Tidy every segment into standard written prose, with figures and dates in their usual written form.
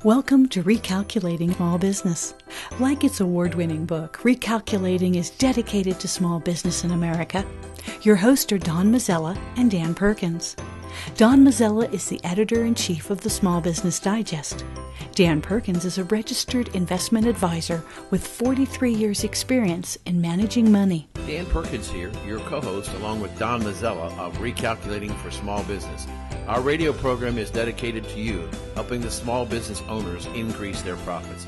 Welcome to Recalculating Small Business. Like its award-winning book, Recalculating is dedicated to small business in America. Your hosts are Don Mazzella and Dan Perkins. Don Mazzella is the editor-in-chief of the Small Business Digest. Dan Perkins is a registered investment advisor with 43 years' experience in managing money. Dan Perkins here, your co-host, along with Don Mazzella of Recalculating for Small Business. Our radio program is dedicated to you, helping the small business owners increase their profits.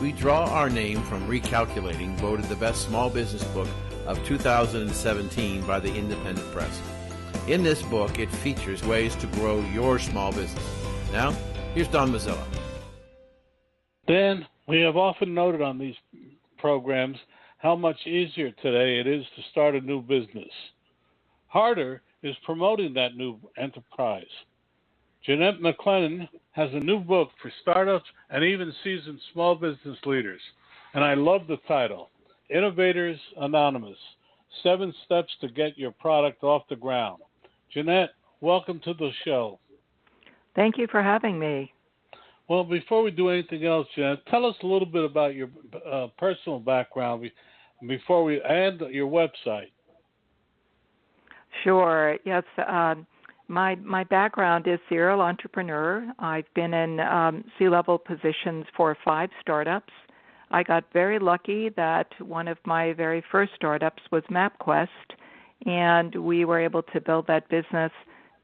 We draw our name from Recalculating, voted the best small business book of 2017 by the Independent Press. In this book, it features ways to grow your small business. Now, here's Don Mazzella. Dan, we have often noted on these programs how much easier today it is to start a new business. Harder is promoting that new enterprise. Jeannete McClennan has a new book for startups and even seasoned small business leaders. And I love the title, Innovators Anonymous, 7 Steps to Get Your Product Off the Ground. Jeannete, welcome to the show. Thank you for having me. Well, before we do anything else, Jeannete, tell us a little bit about your personal background before we add your website. Sure. Yes. My background is serial entrepreneur. I've been in C-level positions for 5 startups. I got very lucky that one of my very first startups was MapQuest, and we were able to build that business,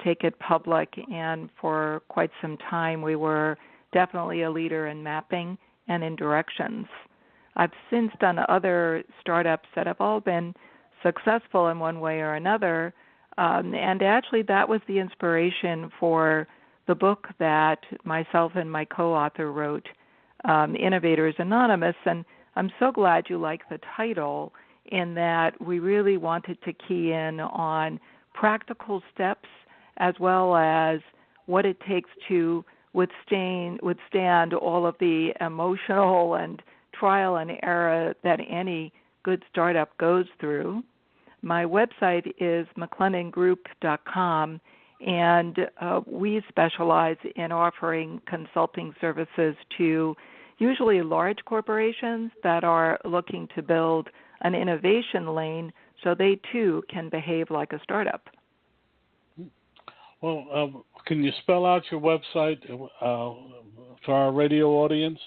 take it public, and for quite some time we were definitely a leader in mapping and in directions. I've since done other startups that have all been successful in one way or another, and actually that was the inspiration for the book that myself and my co-author wrote, Innovators Anonymous, and I'm so glad you like the title in that we really wanted to key in on practical steps as well as what it takes to withstand all of the emotional and trial and error that any good startup goes through. My website is McClennangroup.com, and we specialize in offering consulting services to usually large corporations that are looking to build an innovation lane so they too can behave like a startup. Well, can you spell out your website for our radio audience?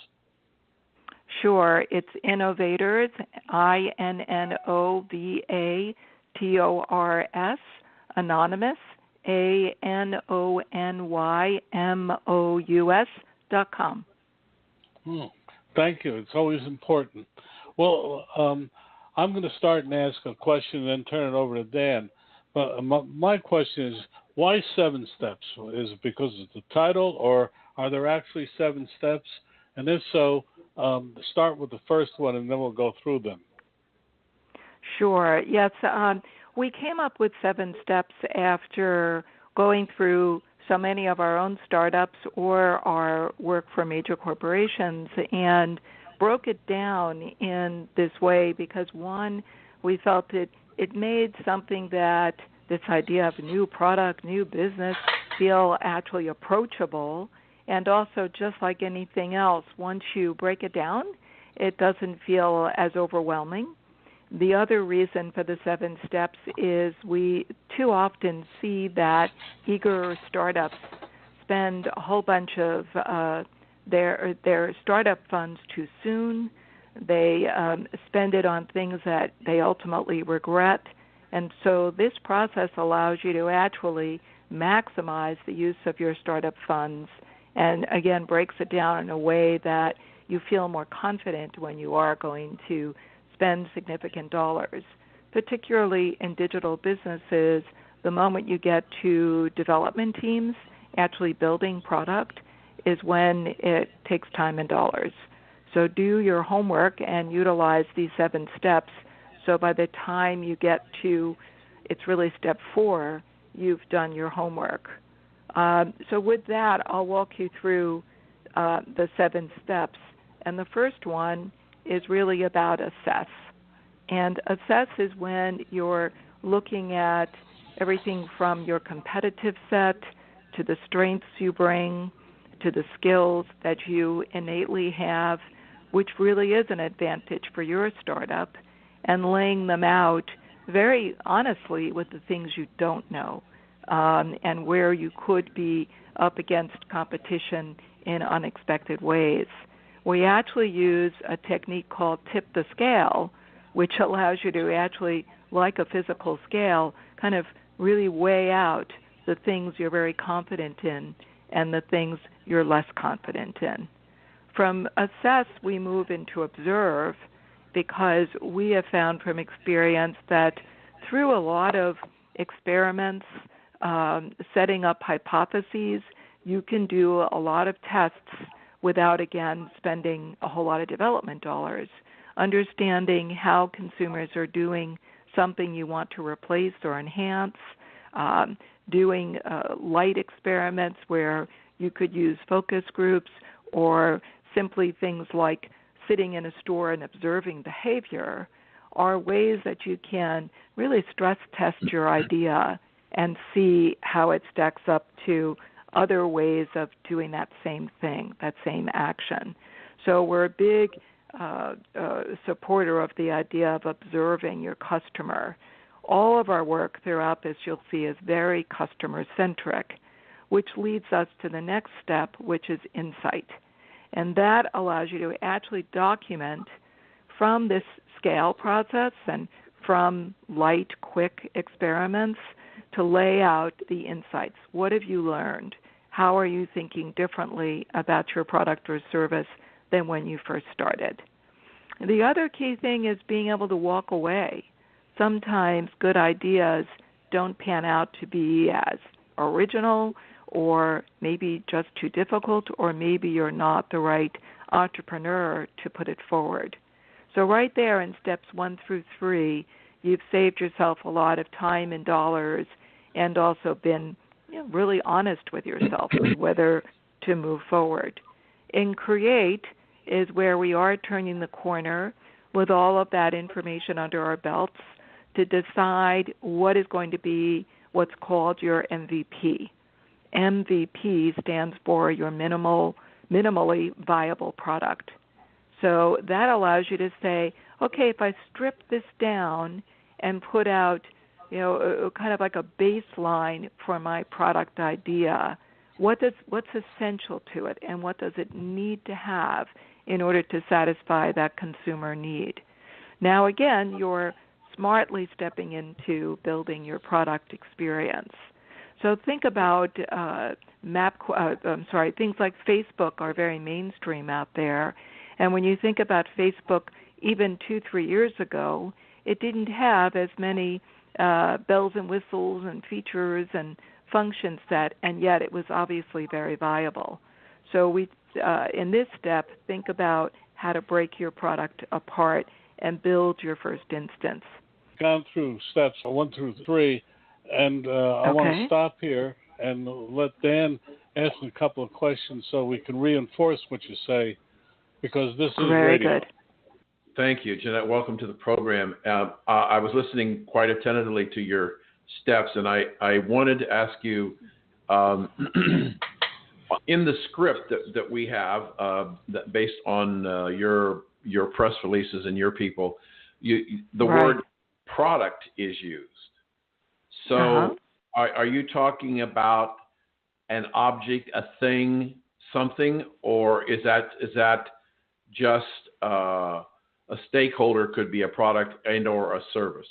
Sure. It's Innovators, INNOVATORS, Anonymous, ANONYMOUS.com. Thank you. It's always important. Well, I'm going to start and ask a question and then turn it over to Dan. But my question is, why 7 steps? Is it because of the title, or are there actually 7 steps? And if so, start with the first one, and then we'll go through them. Sure. Yes. We came up with 7 steps after going through so many of our own startups or our work for major corporations and broke it down in this way because, one, we felt it made something that this idea of new product, new business, feel actually approachable. And also, just like anything else, once you break it down, it doesn't feel as overwhelming. The other reason for the 7 steps is we too often see that eager startups spend a whole bunch of their startup funds too soon. They spend it on things that they ultimately regret. And so this process allows you to actually maximize the use of your startup funds and, again, breaks it down in a way that you feel more confident when you are going to spend significant dollars. Particularly in digital businesses, the moment you get to development teams actually building product is when it takes time and dollars. So do your homework and utilize these 7 steps. So by the time you get to, it's really step 4, you've done your homework. So with that, I'll walk you through the 7 steps. And the first one is really about assess. And assess is when you're looking at everything from your competitive set to the strengths you bring to the skills that you innately have, which really is an advantage for your startup, and laying them out very honestly with the things you don't know, and where you could be up against competition in unexpected ways. We actually use a technique called tip the scale, which allows you to actually, like a physical scale, kind of really weigh out the things you're very confident in and the things you're less confident in. From assess, we move into observe, because we have found from experience that through a lot of experiments, setting up hypotheses, you can do a lot of tests without, again, spending a whole lot of development dollars. Understanding how consumers are doing something you want to replace or enhance, doing light experiments where you could use focus groups, or simply things like sitting in a store and observing behavior, are ways that you can really stress test your idea and see how it stacks up to other ways of doing that same thing, that same action. So we're a big supporter of the idea of observing your customer. All of our work throughout this, you'll see, is very customer-centric, which leads us to the next step, which is insight. And that allows you to actually document from this scale process and from light, quick experiments to lay out the insights. What have you learned? How are you thinking differently about your product or service than when you first started? The other key thing is being able to walk away. Sometimes good ideas don't pan out to be as original, or maybe just too difficult, or maybe you're not the right entrepreneur to put it forward. So right there in steps 1 through 3, you've saved yourself a lot of time and dollars, and also been really honest with yourself with whether to move forward. In create is where we are turning the corner with all of that information under our belts to decide what is going to be what's called your MVP. MVP stands for your minimally viable product. So that allows you to say, okay, if I strip this down and put out, kind of like a baseline for my product idea, what's essential to it, and what does it need to have in order to satisfy that consumer need? Now, again, you're smartly stepping into building your product experience. So think about things like Facebook are very mainstream out there. And when you think about Facebook, even 2-3 years ago, it didn't have as many bells and whistles and features and function set, and yet it was obviously very viable. So we, in this step, think about how to break your product apart and build your first instance. Gone through steps 1 through 3, and I want to stop here and let Dan ask a couple of questions so we can reinforce what you say, because this is very radio. Good. Thank you, Jeannette. Welcome to the program. I was listening quite attentively to your steps, and I wanted to ask you, in the script that we have, that based on your press releases and your people, the word product is used. So are you talking about an object, a thing, something, or is that just a stakeholder could be a product and or a service?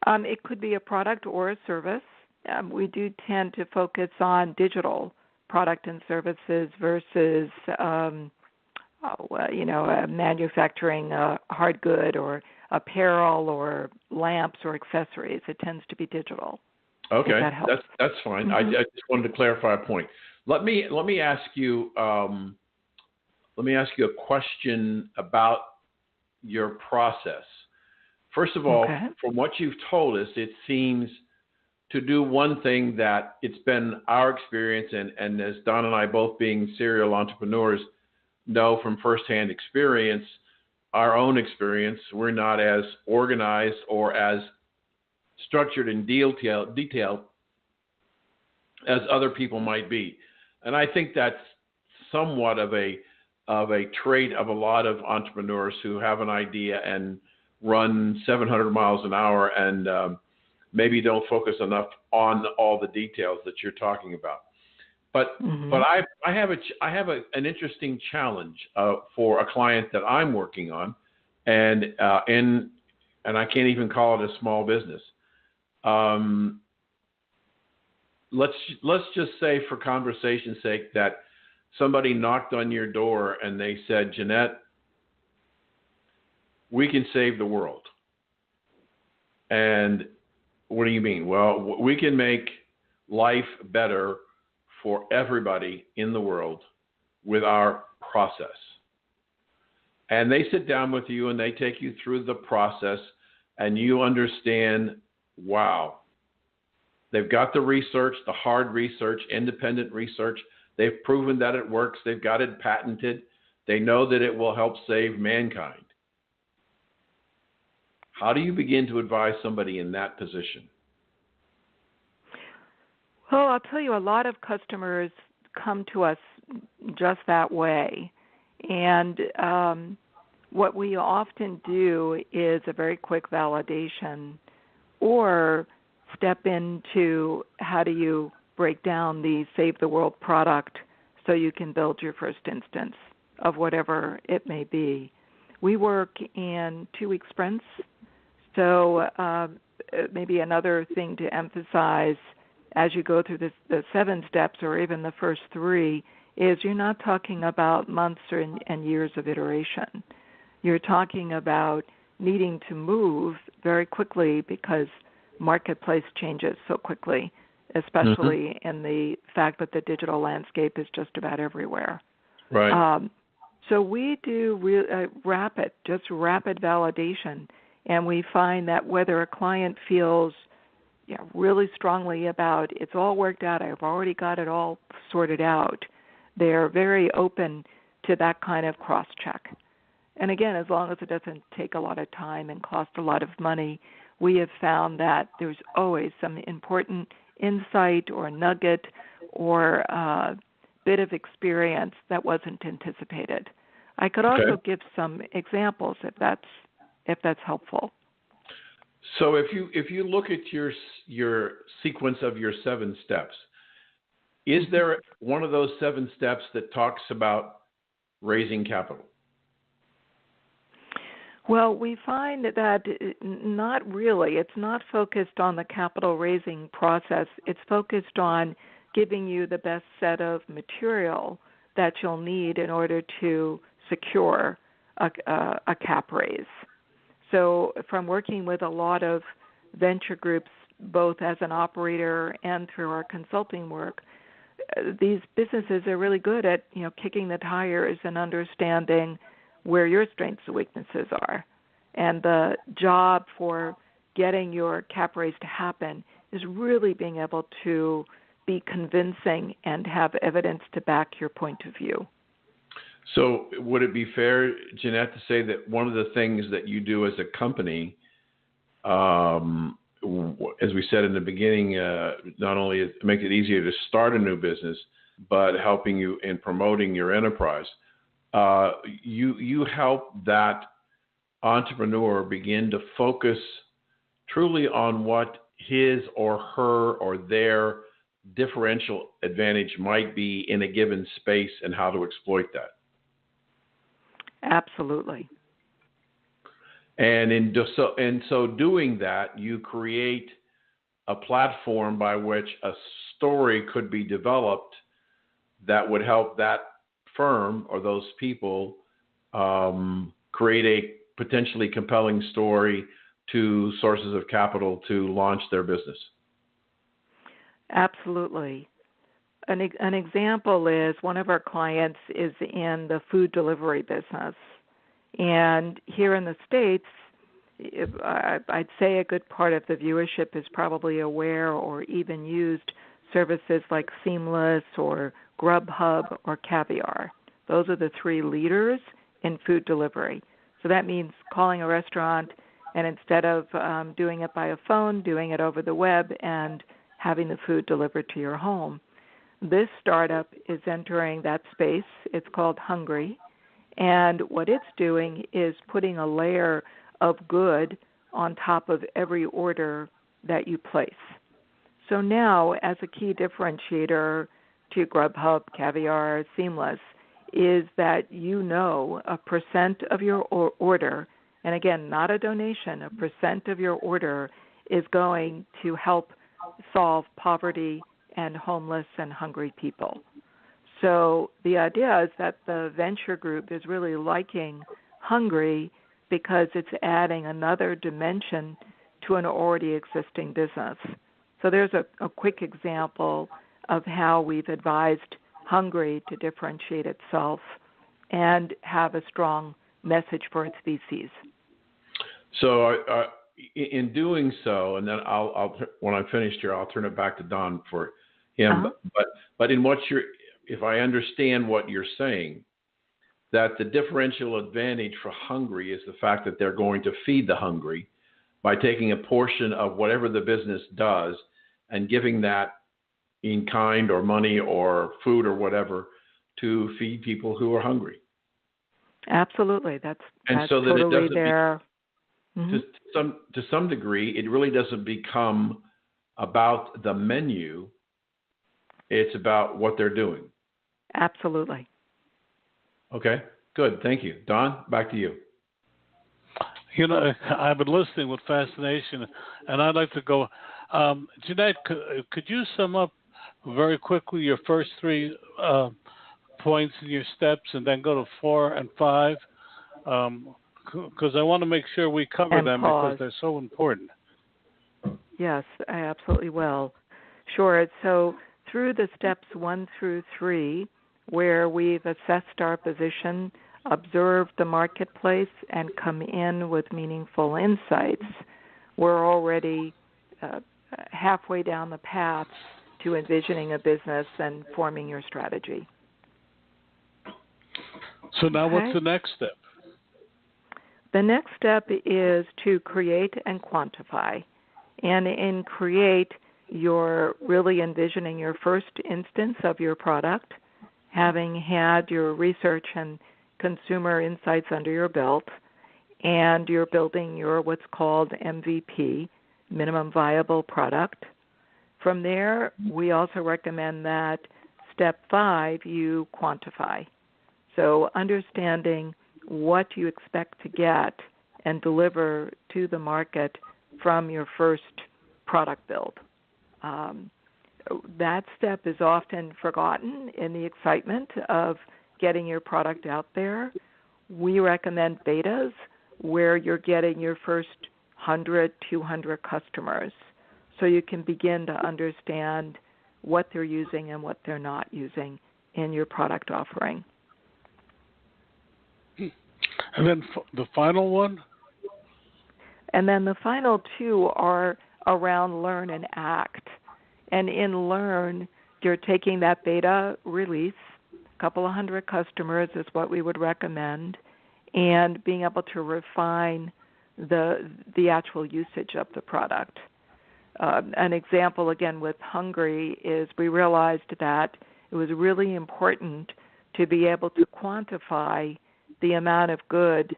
It could be a product or a service. We do tend to focus on digital product and services versus, manufacturing hard good or apparel or lamps or accessories. It tends to be digital. Okay, that helps. that's fine. Mm-hmm. I just wanted to clarify a point. Let me ask you a question about your process. First of all, from what you've told us, it seems to do one thing that it's been our experience, and as Don and I both being serial entrepreneurs know from firsthand experience, our own experience, we're not as organized or as structured and detailed as other people might be. And I think that's somewhat of a trait of a lot of entrepreneurs who have an idea and run 700 miles an hour and maybe don't focus enough on all the details that you're talking about. But I have an interesting challenge for a client that I'm working on, and I can't even call it a small business. Let's just say, for conversation's sake, that somebody knocked on your door and they said, Jeannette, we can save the world. And what do you mean? Well, we can make life better for everybody in the world with our process. And they sit down with you and they take you through the process, and you understand, wow, they've got the research, the hard research, independent research. They've proven that it works. They've got it patented. They know that it will help save mankind. How do you begin to advise somebody in that position? Well, I'll tell you, a lot of customers come to us just that way. And what we often do is a very quick validation, or step into how do you break down the Save the World product so you can build your first instance of whatever it may be. We work in 2-week sprints. So maybe another thing to emphasize as you go through the 7 steps, or even the first 3, is you're not talking about months and years of iteration. You're talking about needing to move very quickly because marketplace changes so quickly, especially in the fact that the digital landscape is just about everywhere. Right. So we do rapid validation, and we find that whether a client feels really strongly about it's all worked out, I've already got it all sorted out, they're very open to that kind of cross-check. And again, as long as it doesn't take a lot of time and cost a lot of money, we have found that there's always some important insight or nugget or bit of experience that wasn't anticipated. I could also give some examples if that's helpful. So if you look at your sequence of your 7 steps, is there one of those 7 steps that talks about raising capital? Well, we find that not really. It's not focused on the capital raising process. It's focused on giving you the best set of material that you'll need in order to secure a cap raise. So from working with a lot of venture groups, both as an operator and through our consulting work, these businesses are really good at kicking the tires and understanding where your strengths and weaknesses are. And the job for getting your cap raise to happen is really being able to be convincing and have evidence to back your point of view. So would it be fair, Jeannette, to say that one of the things that you do as a company, as we said in the beginning, not only make it easier to start a new business, but helping you in promoting your enterprise, you help that entrepreneur begin to focus truly on what his or her or their differential advantage might be in a given space and how to exploit that. Absolutely. And in so doing that, you create a platform by which a story could be developed that would help that firm or those people create a potentially compelling story to sources of capital to launch their business. Absolutely. An example is one of our clients is in the food delivery business. And here in the States, I'd say a good part of the viewership is probably aware or even used services like Seamless or Grubhub or Caviar. Those are the 3 leaders in food delivery. So that means calling a restaurant and instead of doing it by a phone, doing it over the web and having the food delivered to your home. This startup is entering that space. It's called Hungry. And what it's doing is putting a layer of good on top of every order that you place. So now, as a key differentiator to Grubhub, Caviar, Seamless, is that you know a percent of your order, and again, not a donation, a percent of your order is going to help solve poverty and homeless and hungry people. So the idea is that the venture group is really liking Hungry because it's adding another dimension to an already existing business. So there's a quick example of how we've advised Hungry to differentiate itself and have a strong message for its VCs. So in doing so, and then I'll when I'm finished here, I'll turn it back to Don for him. But in what if I understand what you're saying, that the differential advantage for Hungry is the fact that they're going to feed the hungry by taking a portion of whatever the business does and giving that in kind or money or food or whatever to feed people who are hungry. Absolutely. That's so that totally it doesn't there. To some degree, it really doesn't become about the menu. It's about what they're doing. Absolutely. Okay, good. Thank you. Don, back to you. You know, I've been listening with fascination, and I'd like to go. Jeannette, could you sum up very quickly your first three points in your steps and then go to 4 and 5? Because I want to make sure we cover and them pause. because they're so important. Yes, I absolutely will. Sure. So through the steps 1 through 3, where we've assessed our position, observed the marketplace, and come in with meaningful insights, we're already halfway down the path to envisioning a business and forming your strategy. So now what's the next step? The next step is to create and quantify. And in create, you're really envisioning your first instance of your product, having had your research and consumer insights under your belt, and you're building your what's called MVP, minimum viable product. From there, we also recommend that step 5, you quantify. So understanding what you expect to get and deliver to the market from your first product build. That step is often forgotten in the excitement of getting your product out there. We recommend betas where you're getting your first 100, 200 customers so you can begin to understand what they're using and what they're not using in your product offering. And then the final one? And then the final 2 are around learn and act. And in learn, you're taking that beta release, a couple of 100 customers is what we would recommend, and being able to refine the actual usage of the product. An example, again, with Hungry is we realized that it was really important to be able to quantify the amount of good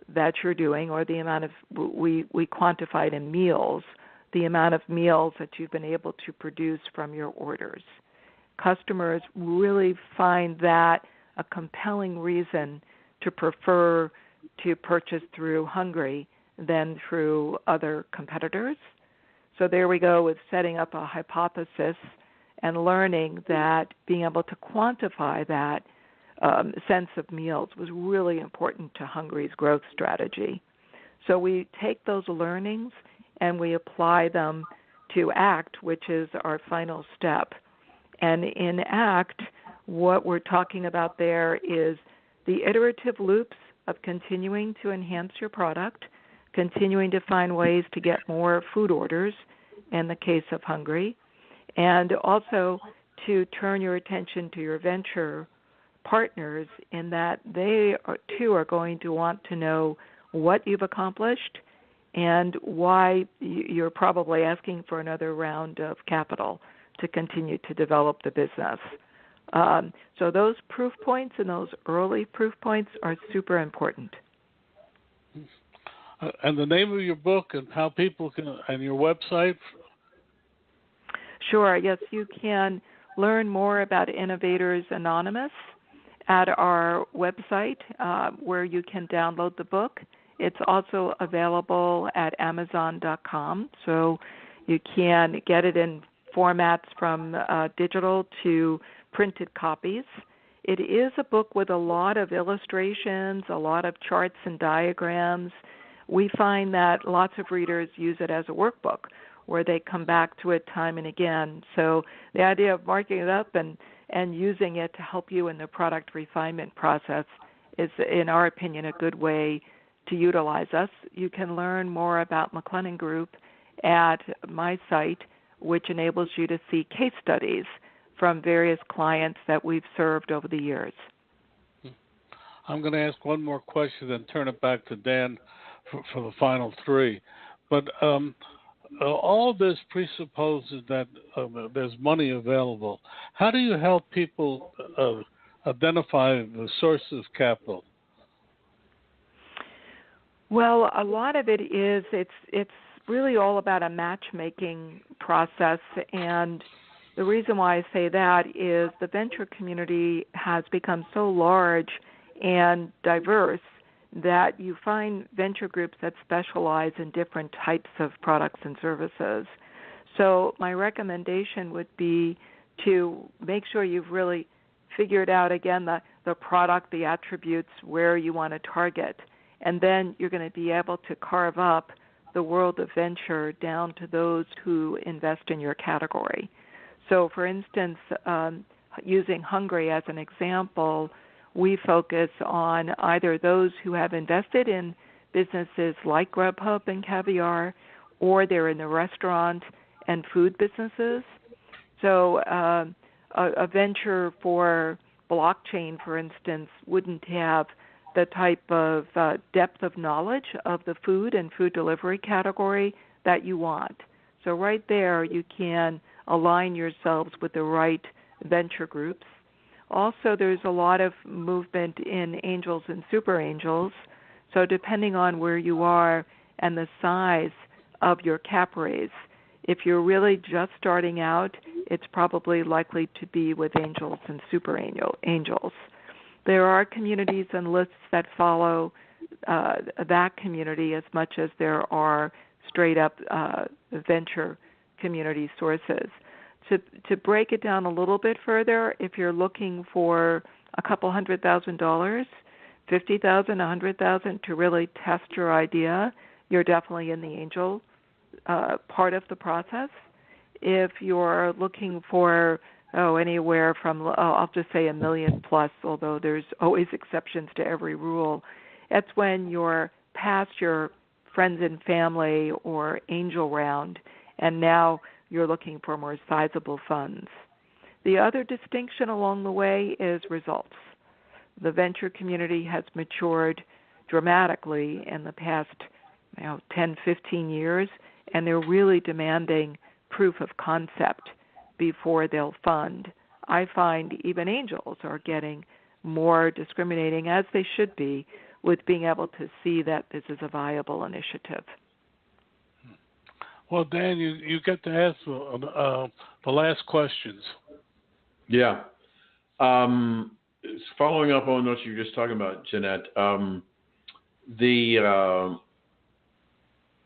that you're doing, or the amount of, we quantified in meals, the amount of meals that you've been able to produce from your orders. Customers really find that a compelling reason to prefer to purchase through Hungry than through other competitors. So there we go with setting up a hypothesis and learning that being able to quantify that sense of meals was really important to Hungry's growth strategy. So we take those learnings and we apply them to ACT, which is our final step. And in ACT, what we're talking about there is the iterative loops of continuing to enhance your product, continuing to find ways to get more food orders in the case of Hungry, and also to turn your attention to your venture partners in that they too are going to want to know what you've accomplished and why you're probably asking for another round of capital to continue to develop the business. So those proof points and those early proof points are super important. And the name of your book and how people can, and your website? Sure. Yes, you can learn more about Innovators Anonymous at our website, where you can download the book. It's also available at Amazon.com, so you can get it in formats from digital to printed copies. It is a book with a lot of illustrations, a lot of charts and diagrams. We find that lots of readers use it as a workbook where they come back to it time and again. So the idea of marking it up and using it to help you in the product refinement process is, in our opinion, a good way to utilize us. You can learn more about McClennan Group at my site, which enables you to see case studies from various clients that we've served over the years. I'm going to ask one more question and turn it back to Dan for the final three. But all this presupposes that there's money available. How do you help people identify the source of capital? Well, a lot of it is it's really all about a matchmaking process, and the reason why I say that is the venture community has become so large and diverse that you find venture groups that specialize in different types of products and services. So my recommendation would be to make sure you've really figured out, again, the product, the attributes, where you want to target. And then you're going to be able to carve up the world of venture down to those who invest in your category. So, for instance, using Hungry as an example, we focus on either those who have invested in businesses like Grubhub and Caviar, or they're in the restaurant and food businesses. So a venture for blockchain, for instance, wouldn't have the type of depth of knowledge of the food and food delivery category that you want. So right there, you can align yourselves with the right venture groups. Also, there's a lot of movement in angels and super angels. So depending on where you are and the size of your cap raise, if you're really just starting out, it's probably likely to be with angels and super angels. There are communities and lists that follow that community as much as there are straight-up venture community sources. To break it down a little bit further, if you're looking for a couple $100,000, $50,000, $100,000 to really test your idea, you're definitely in the angel part of the process. If you're looking for anywhere from, I'll just say $1 million plus, although there's always exceptions to every rule, that's when you're past your friends and family or angel round, and now you're looking for more sizable funds. The other distinction along the way is results. The venture community has matured dramatically in the past 10, 15 years, and they're really demanding proof of concept before they'll fund. I find even angels are getting more discriminating, as they should be, with being able to see that this is a viable initiative. Well, Dan, you get to ask the last questions. Yeah. Following up on what you were just talking about, Jeannette,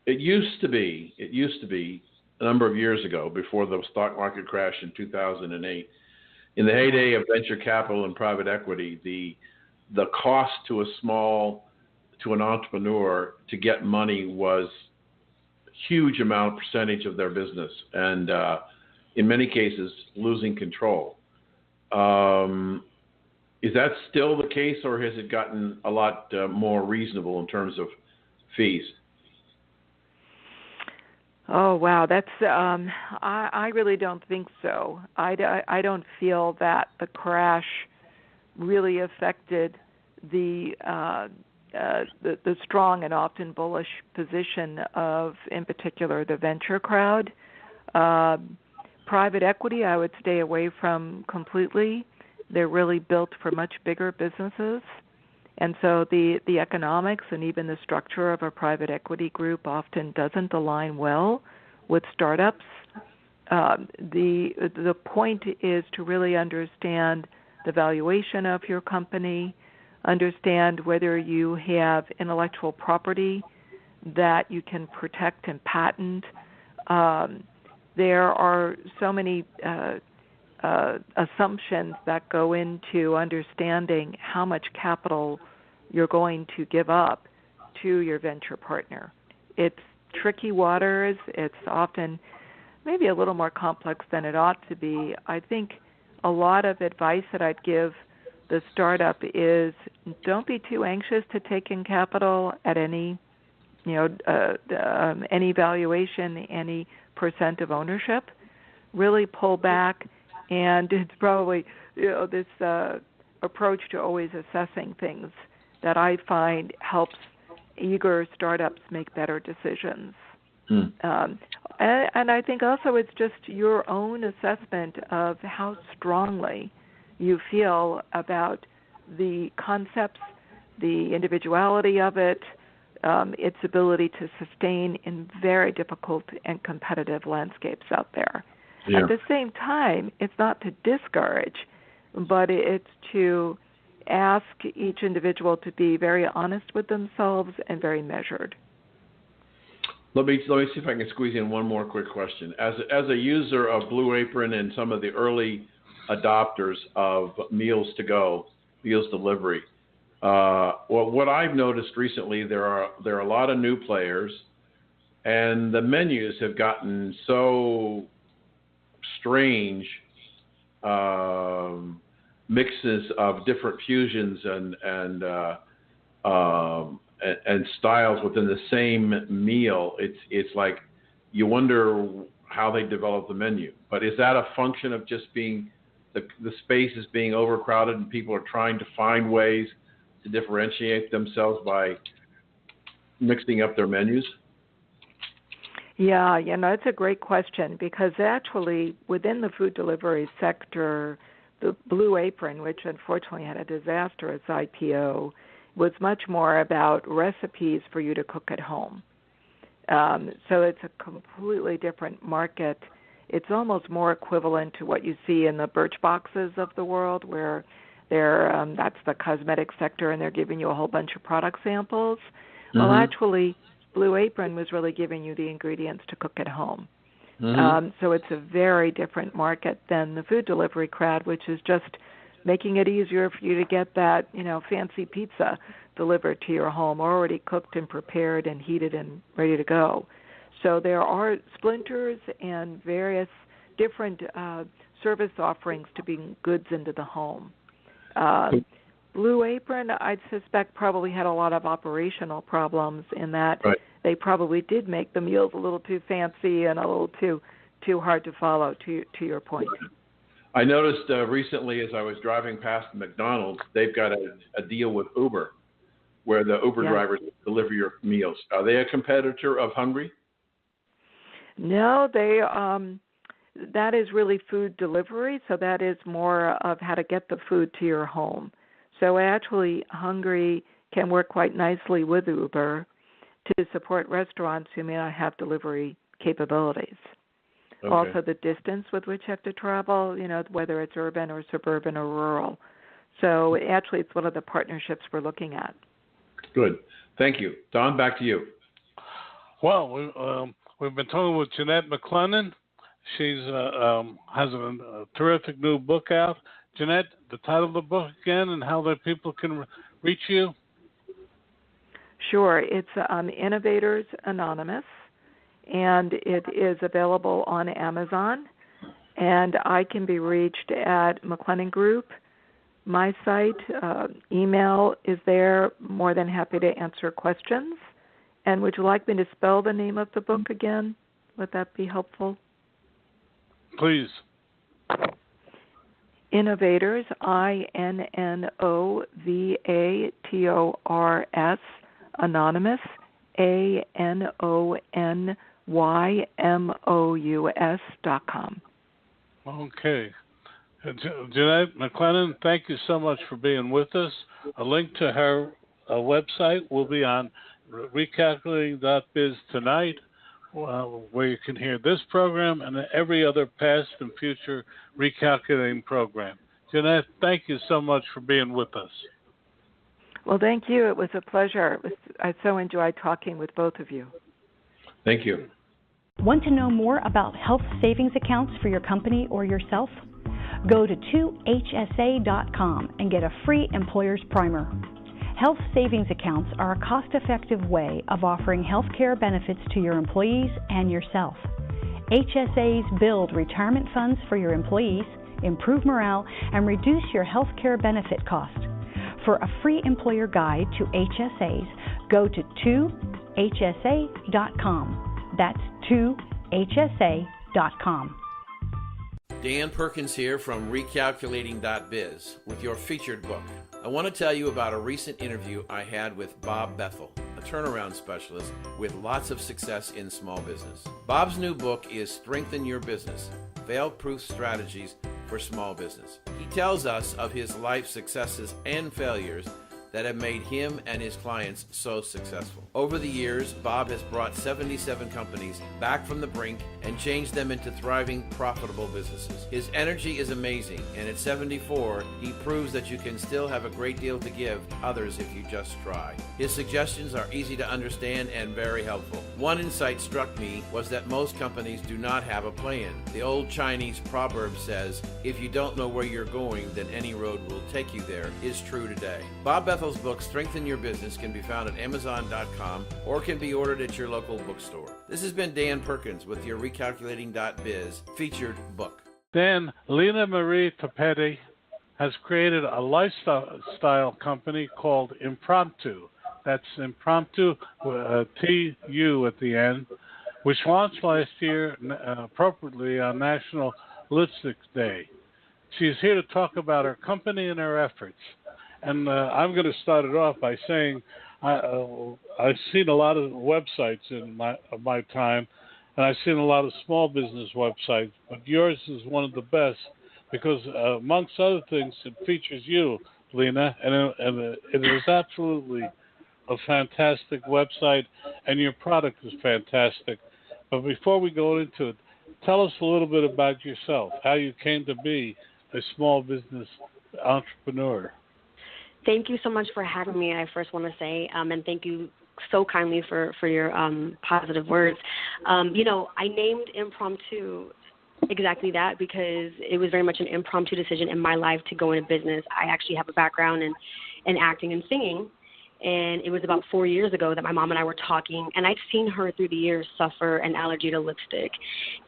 it used to be a number of years ago, before the stock market crash in 2008, in the heyday of venture capital and private equity, the cost to an entrepreneur to get money was huge amount percentage of their business, and in many cases losing control. Is that still the case, or has it gotten a lot more reasonable in terms of fees? Oh, wow. That's I really don't think so. I don't feel that the crash really affected the strong and often bullish position of, in particular, the venture crowd. Private equity, I would stay away from completely. They're really built for much bigger businesses. And so the economics and even the structure of a private equity group often doesn't align well with startups. The point is to really understand the valuation of your company, understand whether you have intellectual property that you can protect and patent. There are so many assumptions that go into understanding how much capital you're going to give up to your venture partner. It's tricky waters. It's often maybe a little more complex than it ought to be. I think a lot of advice that I'd give the startup is don't be too anxious to take in capital at any valuation, any percent of ownership. Really pull back, and it's probably this approach to always assessing things that I find helps eager startups make better decisions. And I think also it's just your own assessment of how strongly you feel about the concepts, the individuality of it, its ability to sustain in very difficult and competitive landscapes out there. Yeah. At the same time, it's not to discourage, but it's to ask each individual to be very honest with themselves and very measured. Let me see if I can squeeze in one more quick question. As a user of Blue Apron and some of the early adopters of meals to go, meals delivery, what I've noticed recently, there are a lot of new players, and the menus have gotten so strange, mixes of different fusions and styles within the same meal. It's like you wonder how they develop the menu. But is that a function of just being the space is being overcrowded and people are trying to find ways to differentiate themselves by mixing up their menus? Yeah, it's a great question, because actually within the food delivery sector, the Blue Apron, which unfortunately had a disastrous IPO, was much more about recipes for you to cook at home. So it's a completely different market. It's almost more equivalent to what you see in the Birchboxes of the world, where that's the cosmetic sector, and they're giving you a whole bunch of product samples. Mm-hmm. Well, actually, Blue Apron was really giving you the ingredients to cook at home. Mm-hmm. So it's a very different market than the food delivery crowd, which is just making it easier for you to get that, fancy pizza delivered to your home, already cooked and prepared and heated and ready to go. So there are splinters and various different service offerings to bring goods into the home. Blue Apron, I'd suspect, probably had a lot of operational problems in that right. They probably did make the meals a little too fancy and a little too hard to follow, to your point. I noticed recently as I was driving past McDonald's, they've got a deal with Uber where the Uber drivers deliver your meals. Are they a competitor of Hungry? No, that is really food delivery, so that is more of how to get the food to your home. So actually, Hungry can work quite nicely with Uber to support restaurants who may not have delivery capabilities. Okay. Also, the distance with which you have to travel, whether it's urban or suburban or rural. So actually, it's one of the partnerships we're looking at. Good. Thank you. Don, back to you. Well, we've been talking with Jeannete McClennan. She's has a terrific new book out. Jeannete, the title of the book again and how the people can reach you? Sure. It's Innovators Anonymous, and it is available on Amazon. And I can be reached at McClennan Group. My site, email is there. More than happy to answer questions. And would you like me to spell the name of the book again? Would that be helpful? Please. Innovators, INNOVATORS, Anonymous, ANONYMOUS.com. Okay. Jeannete McClennan, thank you so much for being with us. A link to her website will be on recalculating.biz tonight, where you can hear this program and every other past and future recalculating program. Jeannete, thank you so much for being with us. Well, thank you. It was a pleasure. I so enjoyed talking with both of you. Thank you. Want to know more about health savings accounts for your company or yourself? Go to 2hsa.com and get a free employer's primer. Health savings accounts are a cost-effective way of offering health care benefits to your employees and yourself. HSAs build retirement funds for your employees, improve morale, and reduce your health care benefit cost. For a free employer guide to HSAs, go to 2hsa.com. That's 2hsa.com. Dan Perkins here from recalculating.biz with your featured book. I want to tell you about a recent interview I had with Bob Bethel, a turnaround specialist with lots of success in small business. Bob's new book is Strengthen Your Business, Fail-Proof Strategies for Small Business. He tells us of his life successes and failures that have made him and his clients so successful. Over the years, Bob has brought 77 companies back from the brink and changed them into thriving, profitable businesses. His energy is amazing, and at 74, he proves that you can still have a great deal to give others if you just try. His suggestions are easy to understand and very helpful. One insight struck me was that most companies do not have a plan. The old Chinese proverb says, if you don't know where you're going, then any road will take you there, is true today. Bob Bethel's book, Strengthen Your Business, can be found at Amazon.com or can be ordered at your local bookstore. This has been Dan Perkins with your Recalculating.biz featured book. Dan, Leyna Topete has created a lifestyle company called Impromptu. That's Impromptu, T-U at the end, which launched last year appropriately on National Lipstick Day. She's here to talk about her company and her efforts. And I'm going to start it off by saying I've seen a lot of websites in my time, and I've seen a lot of small business websites, but yours is one of the best because, amongst other things, it features you, Leyna, and it is absolutely a fantastic website, and your product is fantastic. But before we go into it, tell us a little bit about yourself, how you came to be a small business entrepreneur. Thank you so much for having me, I first want to say, and thank you so kindly for your positive words. I named Impromptu exactly that because it was very much an impromptu decision in my life to go into business. I actually have a background in acting and singing, and it was about 4 years ago that my mom and I were talking, and I'd seen her through the years suffer an allergy to lipstick.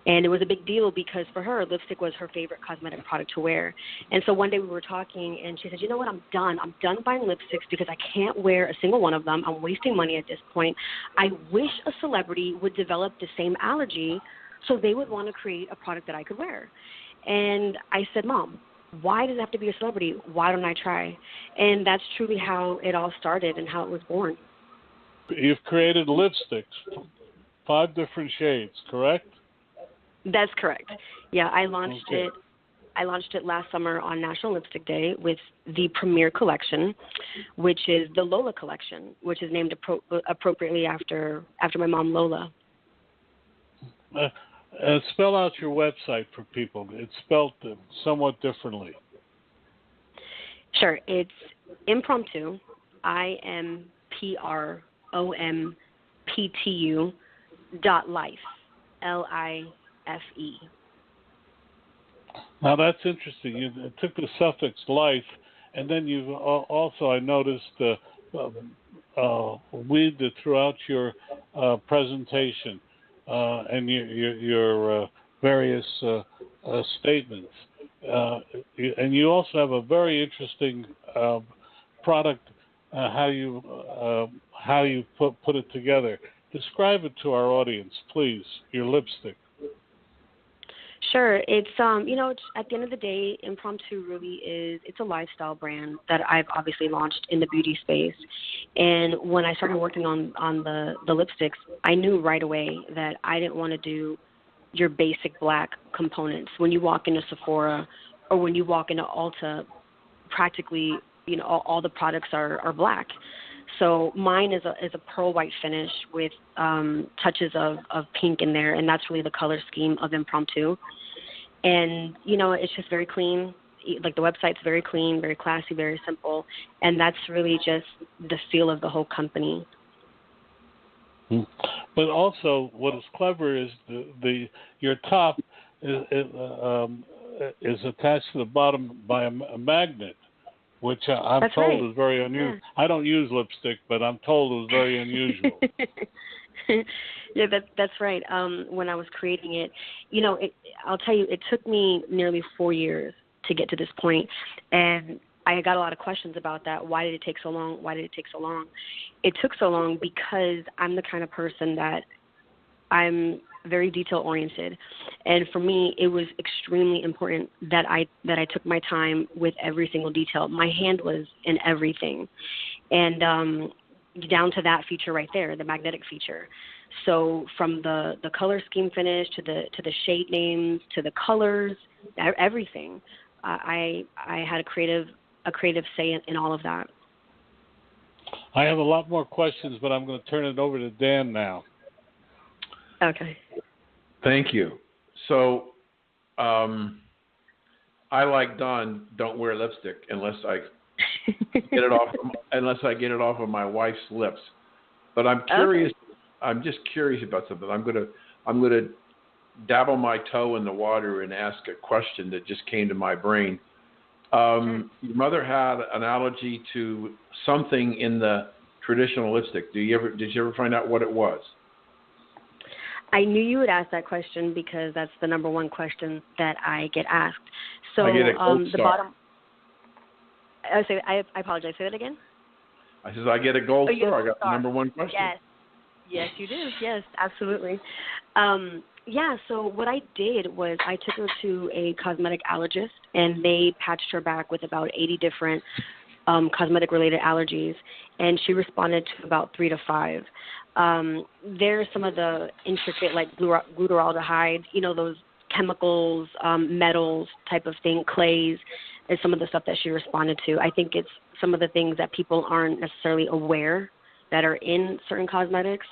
And it was a big deal because for her, lipstick was her favorite cosmetic product to wear. And so one day we were talking, and she said, you know what, I'm done. I'm done buying lipsticks because I can't wear a single one of them. I'm wasting money at this point. I wish a celebrity would develop the same allergy so they would want to create a product that I could wear. And I said, Mom, why does it have to be a celebrity? Why don't I try? And that's truly how it all started and how it was born. You've created lipsticks, 5 different shades, correct? That's correct. Yeah, I launched it last summer on National Lipstick Day with the premier collection, which is the Lola collection, which is named appropriately after my mom, Lola. Spell out your website for people. It's spelled somewhat differently. Sure. It's Impromptu, IMPROMPTU .life, LIFE. Now that's interesting. You took the suffix life, and then you also, I noticed, weaved it throughout your presentation. And your various statements. And you also have a very interesting product, how you put it together. Describe it to our audience, please, your lipstick. Sure. It's, at the end of the day, Impromptu really it's a lifestyle brand that I've obviously launched in the beauty space. And when I started working on the lipsticks, I knew right away that I didn't want to do your basic black components. When you walk into Sephora or when you walk into Ulta, practically, all the products are black. So mine is a pearl white finish with touches of pink in there, and that's really the color scheme of Impromptu. And, it's just very clean. Like, the website's very clean, very classy, very simple, and that's really just the feel of the whole company. But also, what is clever is your top is attached to the bottom by a magnet, which I'm That's told right. is very unusual. Yeah. I don't use lipstick, but I'm told it was very unusual. Yeah, that's right. When I was creating it, I'll tell you, it took me nearly 4 years to get to this point, and I got a lot of questions about that. Why did it take so long? Why did it take so long? It took so long because I'm the kind of person that I'm very detail oriented, and for me, it was extremely important that I took my time with every single detail. My hand was in everything, and down to that feature right there, the magnetic feature. So from the color scheme finish to the shade names to the colors, everything, I had a creative say in all of that. I have a lot more questions, but I'm going to turn it over to Dan now. Okay. Thank you. So, I, like Don, don't wear lipstick unless I get it off of my wife's lips. But I'm curious. Okay. I'm just curious about something. I'm gonna dabble my toe in the water and ask a question that just came to my brain. Your mother had an allergy to something in the traditional lipstick. Did you ever find out what it was? I knew you would ask that question because that's the number one question that I get asked. So I get a gold the star. bottom. I apologize. Say that again. I says I get a gold star. I got the number one question. Yes, you do. Yes, absolutely. So what I did was I took her to a cosmetic allergist, and they patched her back with about 80 different cosmetic-related allergies, and she responded to about 3 to 5. There's some of the intricate, like glutaraldehyde, those chemicals, metals type of thing, clays, is some of the stuff that she responded to. I think it's some of the things that people aren't necessarily aware that are in certain cosmetics.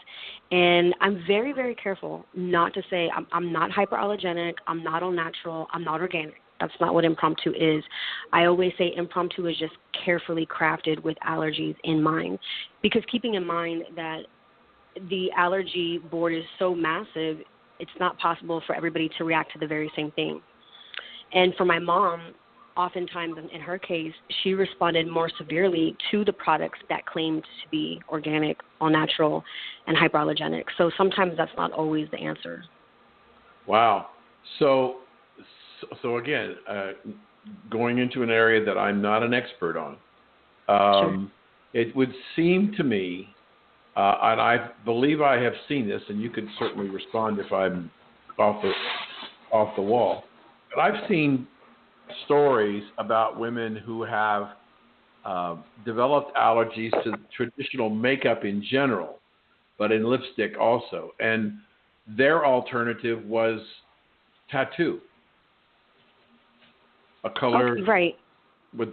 And I'm very, very careful not to say I'm not hyperallergenic, I'm not all natural, I'm not organic. That's not what Impromptu is. I always say Impromptu is just carefully crafted with allergies in mind, because keeping in mind that the allergy board is so massive, it's not possible for everybody to react to the very same thing. And for my mom, oftentimes in her case, she responded more severely to the products that claimed to be organic, all natural, and hyperallergenic. So sometimes that's not always the answer. Wow. So again, going into an area that I'm not an expert on, Sure. It would seem to me, and I believe I have seen this, and you could certainly respond if I'm off the wall, but I've seen stories about women who have developed allergies to traditional makeup in general, but in lipstick also, and their alternative was tattoo, a color right.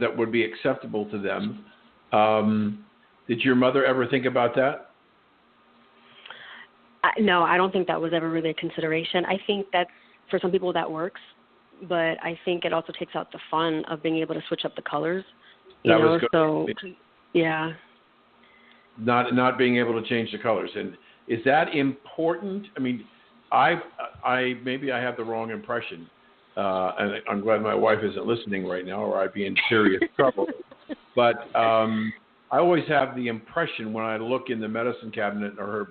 that would be acceptable to them. Did your mother ever think about that? No, I don't think that was ever really a consideration. I think that for some people that works, but I think it also takes out the fun of being able to switch up the colors. Yeah. Not being able to change the colors. And is that important? I mean, I maybe I have the wrong impression, and I'm glad my wife isn't listening right now, or I'd be in serious trouble. But I always have the impression when I look in the medicine cabinet or her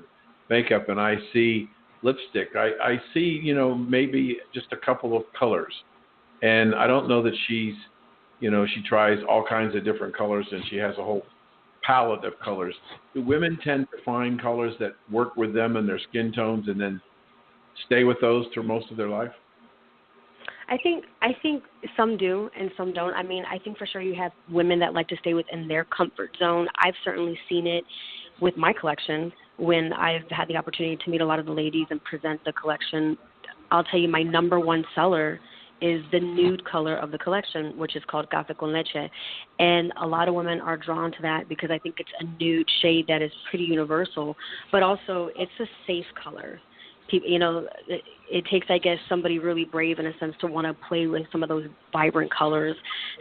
makeup and I see lipstick, I see, maybe just a couple of colors. And I don't know that she's, she tries all kinds of different colors and she has a whole palette of colors. Do women tend to find colors that work with them and their skin tones and then stay with those through most of their life? I think some do and some don't. I mean, I think for sure you have women that like to stay within their comfort zone. I've certainly seen it with my collection when I've had the opportunity to meet a lot of the ladies and present the collection. I'll tell you my number one seller is the nude color of the collection, which is called Café con Leche. And a lot of women are drawn to that because I think it's a nude shade that is pretty universal, but also it's a safe color. People, it takes, I guess, somebody really brave in a sense to want to play with some of those vibrant colors.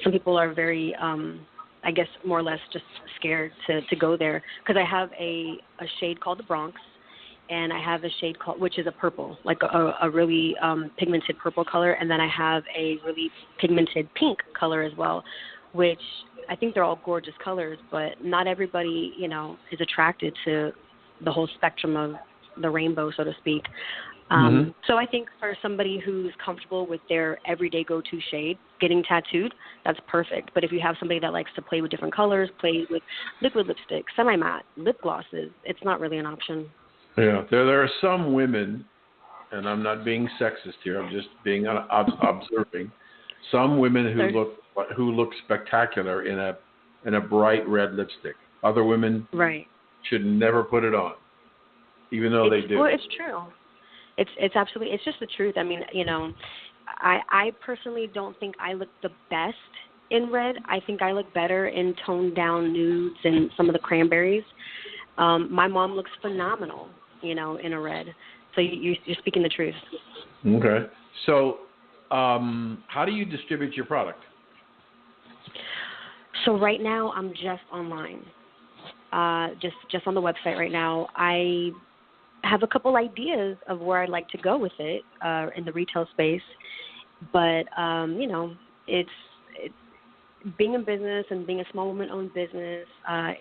Some people are very, I guess, more or less just scared to go there, because I have a shade called the Bronx, and I have a shade which is a purple, like a really pigmented purple color, and then I have a really pigmented pink color as well, which I think they're all gorgeous colors, but not everybody, is attracted to the whole spectrum of the rainbow, so to speak. So I think for somebody who's comfortable with their everyday go-to shade, getting tattooed, that's perfect. But if you have somebody that likes to play with different colors, play with liquid lipstick, semi-matte, lip glosses, it's not really an option. Yeah, there are some women, and I'm not being sexist here, I'm just being observing, some women who look spectacular in a bright red lipstick. Other women should never put it on, even though they do. Well, it's true. It's absolutely, it's just the truth. I mean, I personally don't think I look the best in red. I think I look better in toned down nudes and some of the cranberries. My mom looks phenomenal, in a red. So you're speaking the truth. Okay. So how do you distribute your product? So right now I'm just online, just on the website right now. I have a couple ideas of where I'd like to go with it in the retail space, but it's being in business and being a small woman-owned business.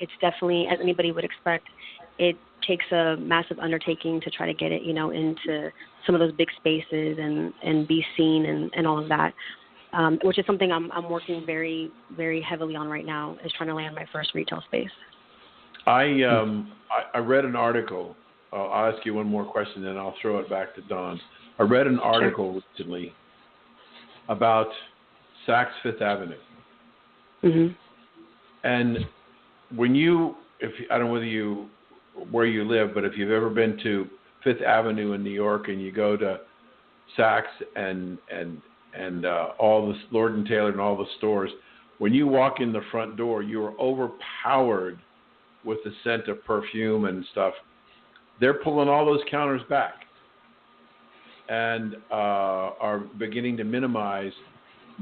It's definitely, as anybody would expect, it takes a massive undertaking to try to get it, into some of those big spaces and be seen and all of that, which is something I'm working very, very heavily on right now, is trying to land my first retail space. I read an article. I'll ask you one more question, then I'll throw it back to Dawn. I read an article recently about Saks Fifth Avenue. Mm-hmm. And when I don't know where you live, but if you've ever been to Fifth Avenue in New York and you go to Saks and all the Lord & Taylor and all the stores, when you walk in the front door, you are overpowered with the scent of perfume and stuff. They're pulling all those counters back and are beginning to minimize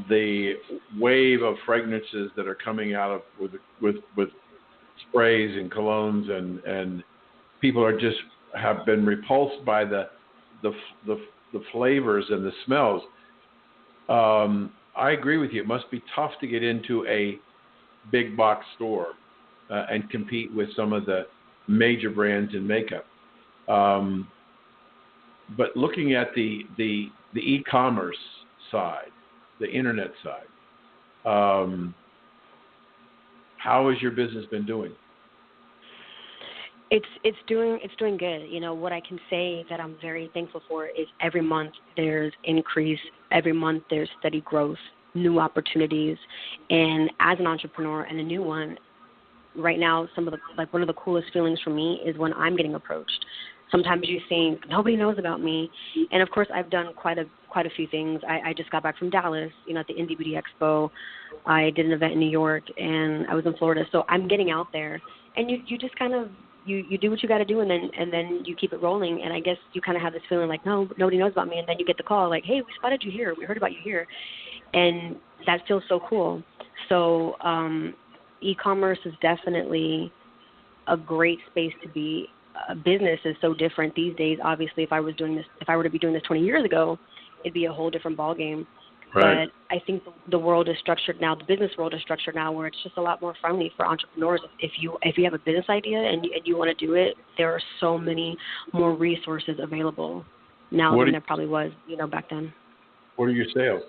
the wave of fragrances that are coming out of with sprays and colognes, and people have been repulsed by the flavors and the smells. I agree with you. It must be tough to get into a big box store and compete with some of the major brands in makeup. But looking at the e-commerce side, the internet side, how has your business been doing? It's doing good. What I can say that I'm very thankful for is every month there's increase, every month there's steady growth, new opportunities, and as an entrepreneur and a new one, right now, one of the coolest feelings for me is when I'm getting approached. Sometimes you think nobody knows about me, and of course I've done quite a few things. I just got back from Dallas, at the Indie Beauty Expo. I did an event in New York, and I was in Florida. So I'm getting out there, and you just kind of you do what you got to do, and then you keep it rolling. And I guess you kind of have this feeling like nobody knows about me, and then you get the call like, hey, we spotted you here, we heard about you here, and that feels so cool. So e-commerce is definitely a great space to be. Business is so different these days. Obviously, if I were to be doing this 20 years ago, it'd be a whole different ballgame. Right. But I think the world is structured now. The business world is structured now where it's just a lot more friendly for entrepreneurs. If you have a business idea and you want to do it, there are so many more resources available now than there probably was, back then. What are your sales?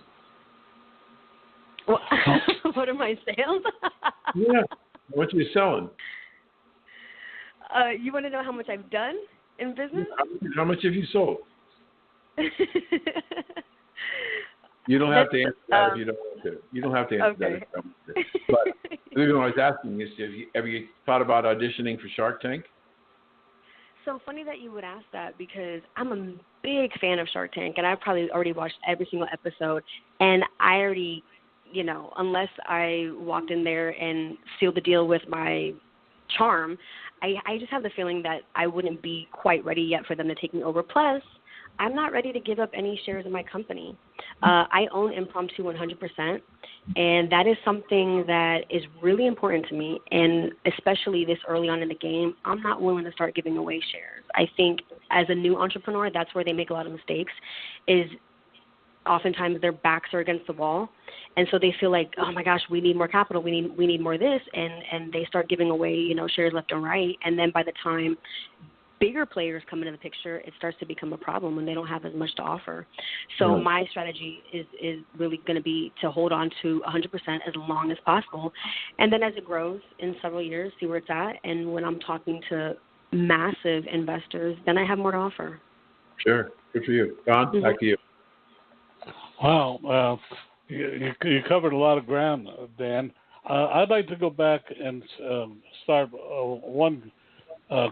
What are my sales? Yeah. What are you selling? You want to know how much I've done in business? How much have you sold? You don't have to answer that if you don't want to. You don't have to answer that if you don't want to. But the reason I was asking is, have you thought about auditioning for Shark Tank? so funny that you would ask that because I'm a big fan of Shark Tank, and I've probably already watched every single episode, and I already, unless I walked in there and sealed the deal with my charm, I just have the feeling that I wouldn't be quite ready yet for them to take me over. Plus, I'm not ready to give up any shares of my company. I own Impromptu 100%, and that is something that is really important to me, and especially this early on in the game, I'm not willing to start giving away shares. I think as a new entrepreneur, that's where they make a lot of mistakes, is oftentimes their backs are against the wall, and so they feel like, oh my gosh, we need more capital, we need more of this, and they start giving away, shares left and right, and then by the time bigger players come into the picture, it starts to become a problem when they don't have as much to offer. So my strategy is really going to be to hold on to 100% as long as possible. And then as it grows in several years, see where it's at. And when I'm talking to massive investors, then I have more to offer. Sure. Good for you. Don, back to you. Wow. You covered a lot of ground, Dan. I'd like to go back and start one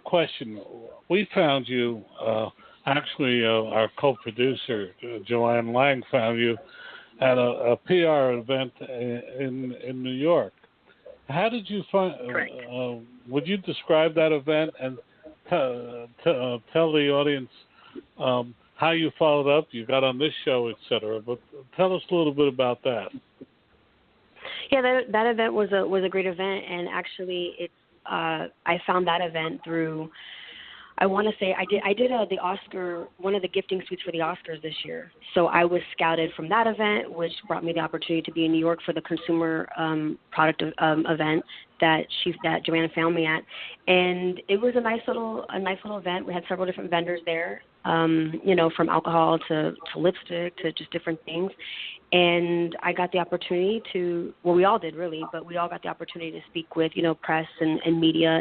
question. We found you, our co-producer, Joanne Lang, found you at a PR event in New York. How did you find, would you describe that event and tell the audience how you followed up? You got on this show, et cetera, but tell us a little bit about that. Yeah, that event was a great event, and actually it's I found that event through, I want to say, I did the Oscar, one of the gifting suites for the Oscars this year. So I was scouted from that event, which brought me the opportunity to be in New York for the consumer product event that Joanne found me at, and it was a nice little event. We had several different vendors there, from alcohol to lipstick to just different things. And I got the opportunity to, well, we all did really, but we all got the opportunity to speak with, press and media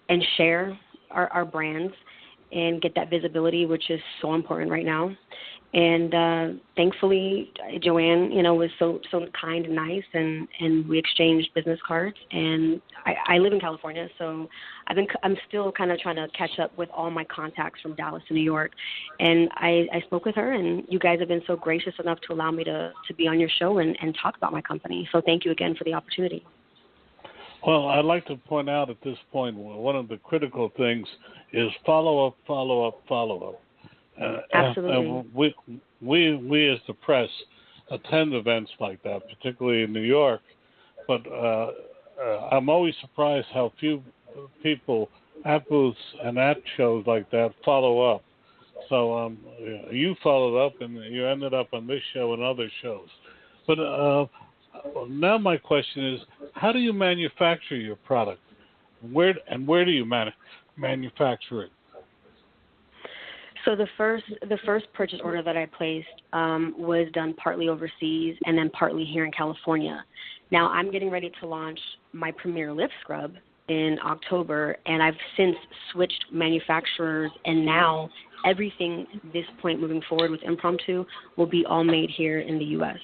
and share our brands and get that visibility, which is so important right now. And thankfully, Joanne, was so kind and nice, and we exchanged business cards. And I live in California, so I'm still kind of trying to catch up with all my contacts from Dallas to New York. And I spoke with her, and you guys have been so gracious enough to allow me to be on your show and talk about my company. So thank you again for the opportunity. Well, I'd like to point out at this point, one of the critical things is follow up. Absolutely. We as the press attend events like that, particularly in New York. But I'm always surprised how few people at booths and at shows like that follow up. So you followed up, and you ended up on this show and other shows. But now my question is, how do you manufacture your product? Where do you manufacture it? So the first purchase order that I placed was done partly overseas and then partly here in California. Now I'm getting ready to launch my premier lip scrub in October, and I've since switched manufacturers, and now everything at this point moving forward with Impromptu will be all made here in the U.S.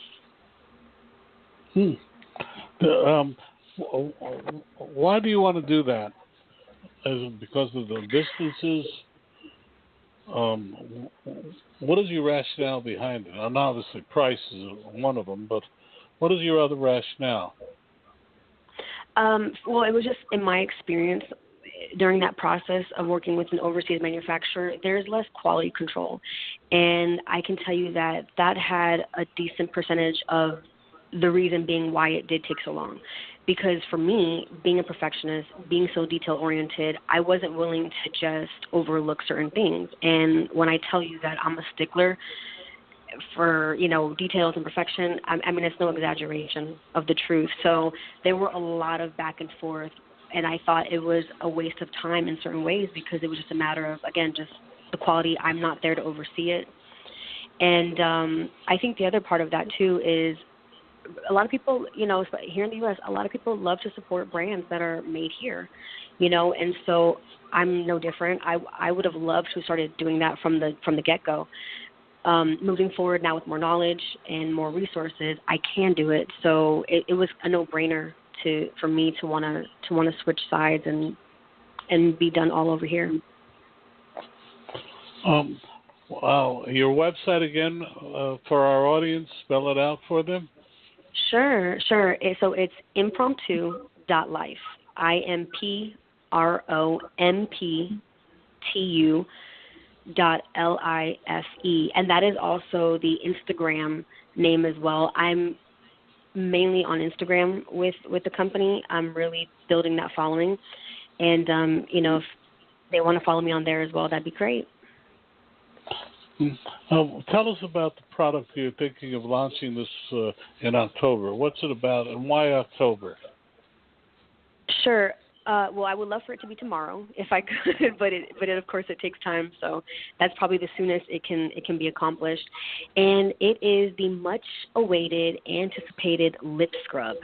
Why do you want to do that? Is it because of the distances? What is your rationale behind it? And obviously price is one of them, but what is your other rationale? Well, it was just in my experience during that process of working with an overseas manufacturer, there's less quality control. And I can tell you that had a decent percentage of the reason being why it did take so long. Because for me, being a perfectionist, being so detail-oriented, I wasn't willing to just overlook certain things. And when I tell you that I'm a stickler for, details and perfection, I mean, it's no exaggeration of the truth. So there were a lot of back and forth, and I thought it was a waste of time in certain ways because it was just a matter of, again, just the quality. I'm not there to oversee it. And I think the other part of that, too, is a lot of people, here in the U.S., a lot of people love to support brands that are made here, and so I'm no different. I would have loved to have started doing that from the get-go. Moving forward now with more knowledge and more resources, I can do it. So it was a no-brainer for me to want to switch sides and be done all over here. Wow. Your website again for our audience, spell it out for them. Sure. So it's impromptu.life. IMPROMPTU.LIFE. And that is also the Instagram name as well. I'm mainly on Instagram with the company. I'm really building that following. And, if they want to follow me on there as well, that'd be great. Tell us about the product you're thinking of launching this in October. What's it about, and why October? Sure. Well, I would love for it to be tomorrow if I could, but of course it takes time. So that's probably the soonest it can be accomplished. And it is the much awaited, anticipated lip scrub.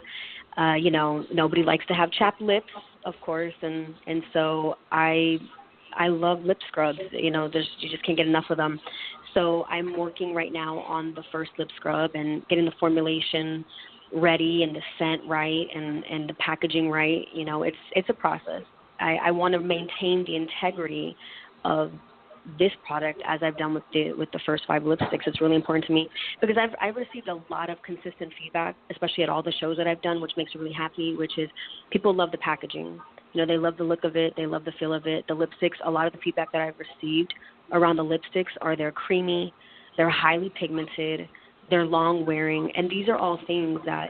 Nobody likes to have chapped lips, of course, and so I love lip scrubs. You just can't get enough of them. So I'm working right now on the first lip scrub and getting the formulation ready and the scent right and the packaging right. It's a process. I want to maintain the integrity of this product as I've done with the first 5 lipsticks. It's really important to me because I've received a lot of consistent feedback, especially at all the shows that I've done, which makes me really happy, which is people love the packaging. They love the look of it. They love the feel of it. The lipsticks, a lot of the feedback that I've received around the lipsticks are they're creamy, they're highly pigmented, they're long wearing, and these are all things that,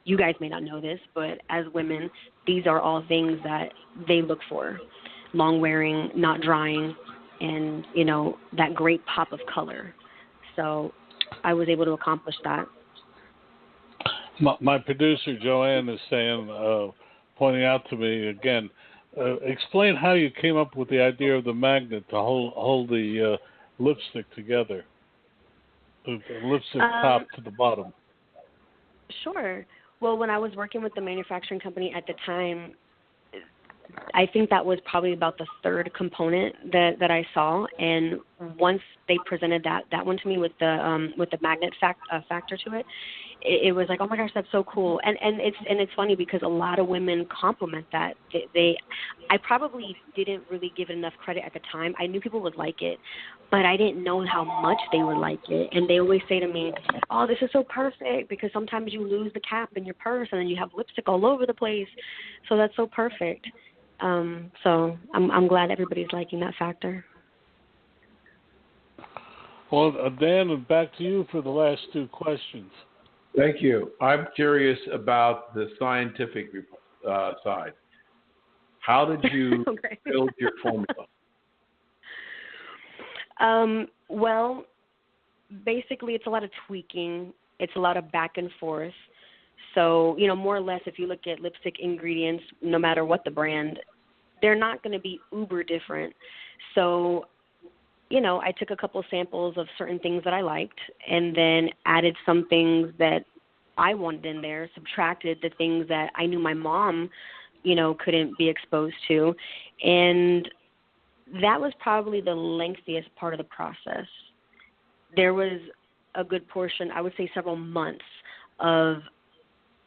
you guys may not know this, but as women, these are all things that they look for. Long wearing, not drying, and, that great pop of color. So I was able to accomplish that. My producer, Joanne, is saying, pointing out to me again, explain how you came up with the idea of the magnet to hold the lipstick together, the lipstick top to the bottom. Sure. Well, when I was working with the manufacturing company at the time, I think that was probably about the third component that I saw, and once they presented that one to me with the magnet factor to it, it was like, oh my gosh, that's so cool. And it's funny because a lot of women compliment that. I probably didn't really give it enough credit at the time. I knew people would like it, but I didn't know how much they would like it. And they always say to me, oh, this is so perfect, because sometimes you lose the cap in your purse and then you have lipstick all over the place. So that's so perfect. So I'm glad everybody's liking that factor. Well, Dan, back to you for the last 2 questions. Thank you. I'm curious about the scientific side. How did you build your formula? Well, basically it's a lot of tweaking. It's a lot of back and forth. So, more or less, if you look at lipstick ingredients, no matter what the brand, they're not going to be uber different. So, I took a couple samples of certain things that I liked and then added some things that I wanted in there, subtracted the things that I knew my mom, couldn't be exposed to. And that was probably the lengthiest part of the process. There was a good portion, I would say several months, of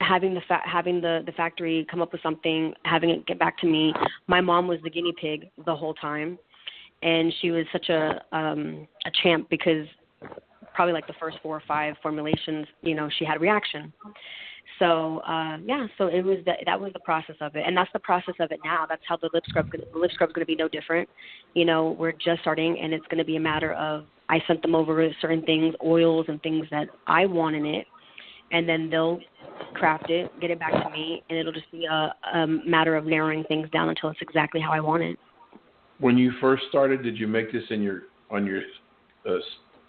having the factory come up with something, having it get back to me. My mom was the guinea pig the whole time, and she was such a champ because probably like the first 4 or 5 formulations, she had a reaction. So so it was that was the process of it, and that's the process of it now. That's how the lip scrub's going to be no different. We're just starting, and it's going to be a matter of I sent them over certain things, oils and things that I want in it, and then they'll craft it, get it back to me, and it'll just be a matter of narrowing things down until it's exactly how I want it. When you first started, did you make this on your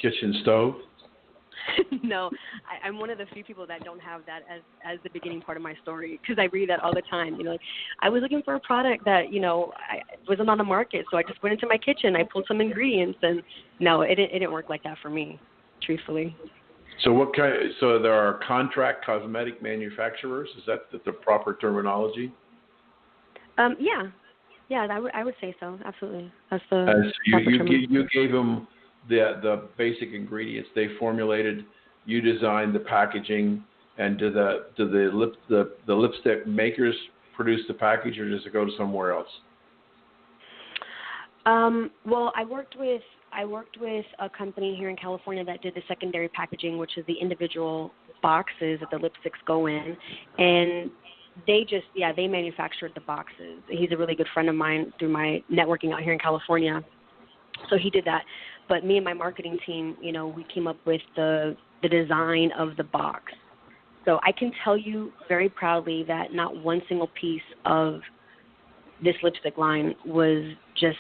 kitchen stove? No, I'm one of the few people that don't have that as the beginning part of my story, because I read that all the time. I was looking for a product that I wasn't on the market, so I just went into my kitchen, I pulled some ingredients, and no, it didn't work like that for me, truthfully. So So there are contract cosmetic manufacturers. Is that the proper terminology? Yeah, I would say so. Absolutely, that's the you gave them the basic ingredients. They formulated. You designed the packaging, and do the lipstick makers produce the package, or does it go to somewhere else? Well, I worked with a company here in California that did the secondary packaging, which is the individual boxes that the lipsticks go in, and they manufactured the boxes. He's a really good friend of mine through my networking out here in California, so he did that. But me and my marketing team, we came up with the design of the box. So I can tell you very proudly that not one single piece of this lipstick line was just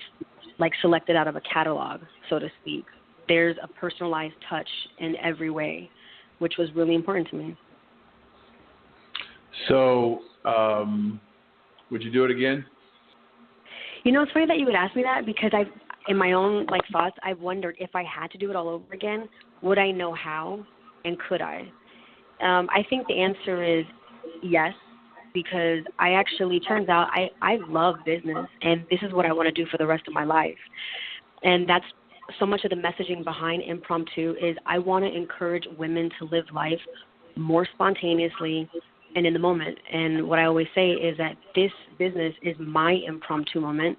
like selected out of a catalog, so to speak. There's a personalized touch in every way, which was really important to me. So, would you do it again? It's funny that you would ask me that, because in my own thoughts, I've wondered if I had to do it all over again, would I know how, and could I? I think the answer is yes, because turns out I love business, and this is what I want to do for the rest of my life. And that's so much of the messaging behind Impromptu is I want to encourage women to live life more spontaneously and in the moment. And what I always say is that this business is my impromptu moment.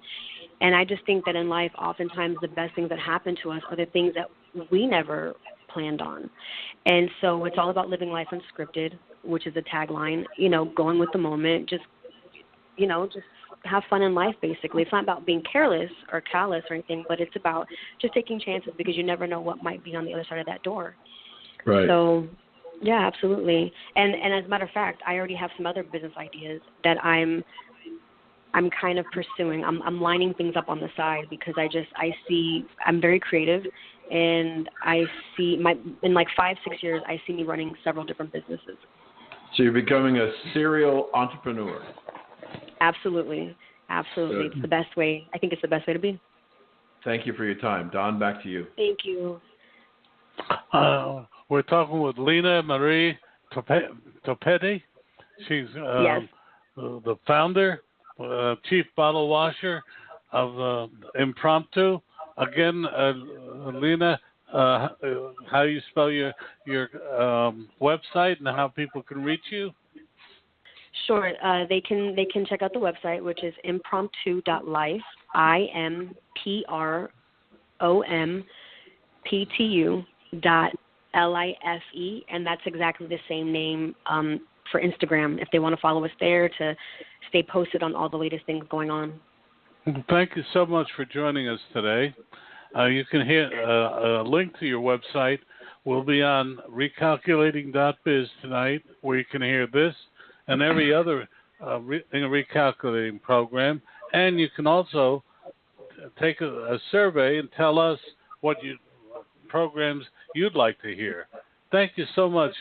And I just think that in life, oftentimes the best things that happen to us are the things that we never planned on. And so it's all about living life unscripted, which is a tagline, going with the moment, just have fun in life, basically. It's not about being careless or callous or anything, but it's about just taking chances, because you never know what might be on the other side of that door. Right. So, yeah, absolutely. And as a matter of fact, I already have some other business ideas that I'm kind of pursuing. I'm lining things up on the side, because I'm very creative, and I see in 5-6 years, I see me running several different businesses. So you're becoming a serial entrepreneur. Absolutely. Good. It's the best way. I think it's the best way to be. Thank you for your time. Don, back to you. Thank you. We're talking with Leyna Marie Topete. She's yes. the founder, chief bottle washer of Impromptu. Again, Leyna, how you spell your website and how people can reach you? Sure. They can check out the website, which is impromptu.life, IMPROMPTU.LIFE, and that's exactly the same name for Instagram, if they want to follow us there to stay posted on all the latest things going on. Thank you so much for joining us today. You can hear a link to your website will be on recalculating.biz tonight, where you can hear this and every other recalculating program. And you can also take a survey and tell us what programs you'd like to hear. Thank you so much,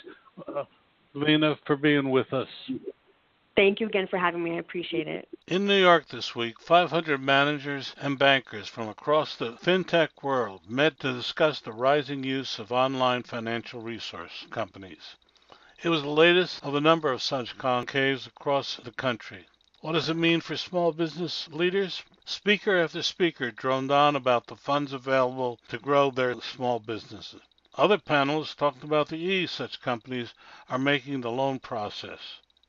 Leyna, for being with us. Thank you again for having me. I appreciate it. In New York this week, 500 managers and bankers from across the fintech world met to discuss the rising use of online financial resource companies. It was the latest of a number of such concaves across the country. What does it mean for small business leaders? Speaker after speaker droned on about the funds available to grow their small businesses. Other panelists talked about the ease such companies are making the loan process.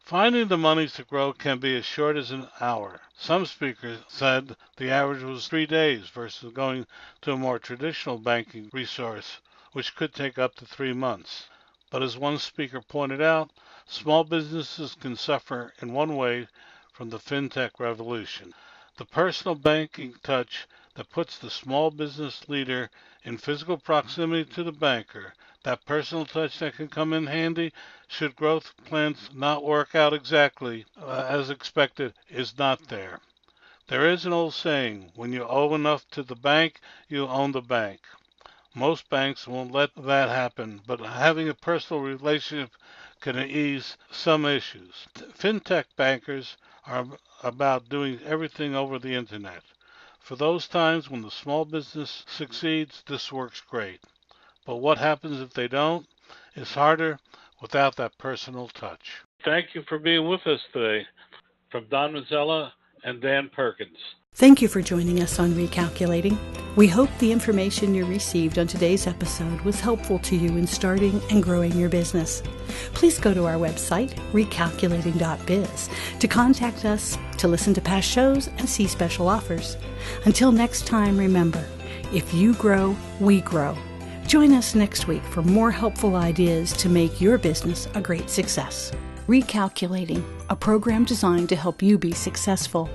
Finding the money to grow can be as short as an hour. Some speakers said the average was 3 days versus going to a more traditional banking resource, which could take up to 3 months. But as one speaker pointed out, small businesses can suffer in one way from the fintech revolution. The personal banking touch that puts the small business leader in physical proximity to the banker, that personal touch that can come in handy should growth plans not work out exactly as expected, is not there. There is an old saying, when you owe enough to the bank, you own the bank. Most banks won't let that happen, but having a personal relationship can ease some issues. Fintech bankers are about doing everything over the internet. For those times when the small business succeeds, this works great. But what happens if they don't? It's harder without that personal touch. Thank you for being with us today. From Don Mazzella and Dan Perkins. Thank you for joining us on Recalculating. We hope the information you received on today's episode was helpful to you in starting and growing your business. Please go to our website, recalculating.biz, to contact us, to listen to past shows, and see special offers. Until next time, remember, if you grow, we grow. Join us next week for more helpful ideas to make your business a great success. Recalculating, a program designed to help you be successful.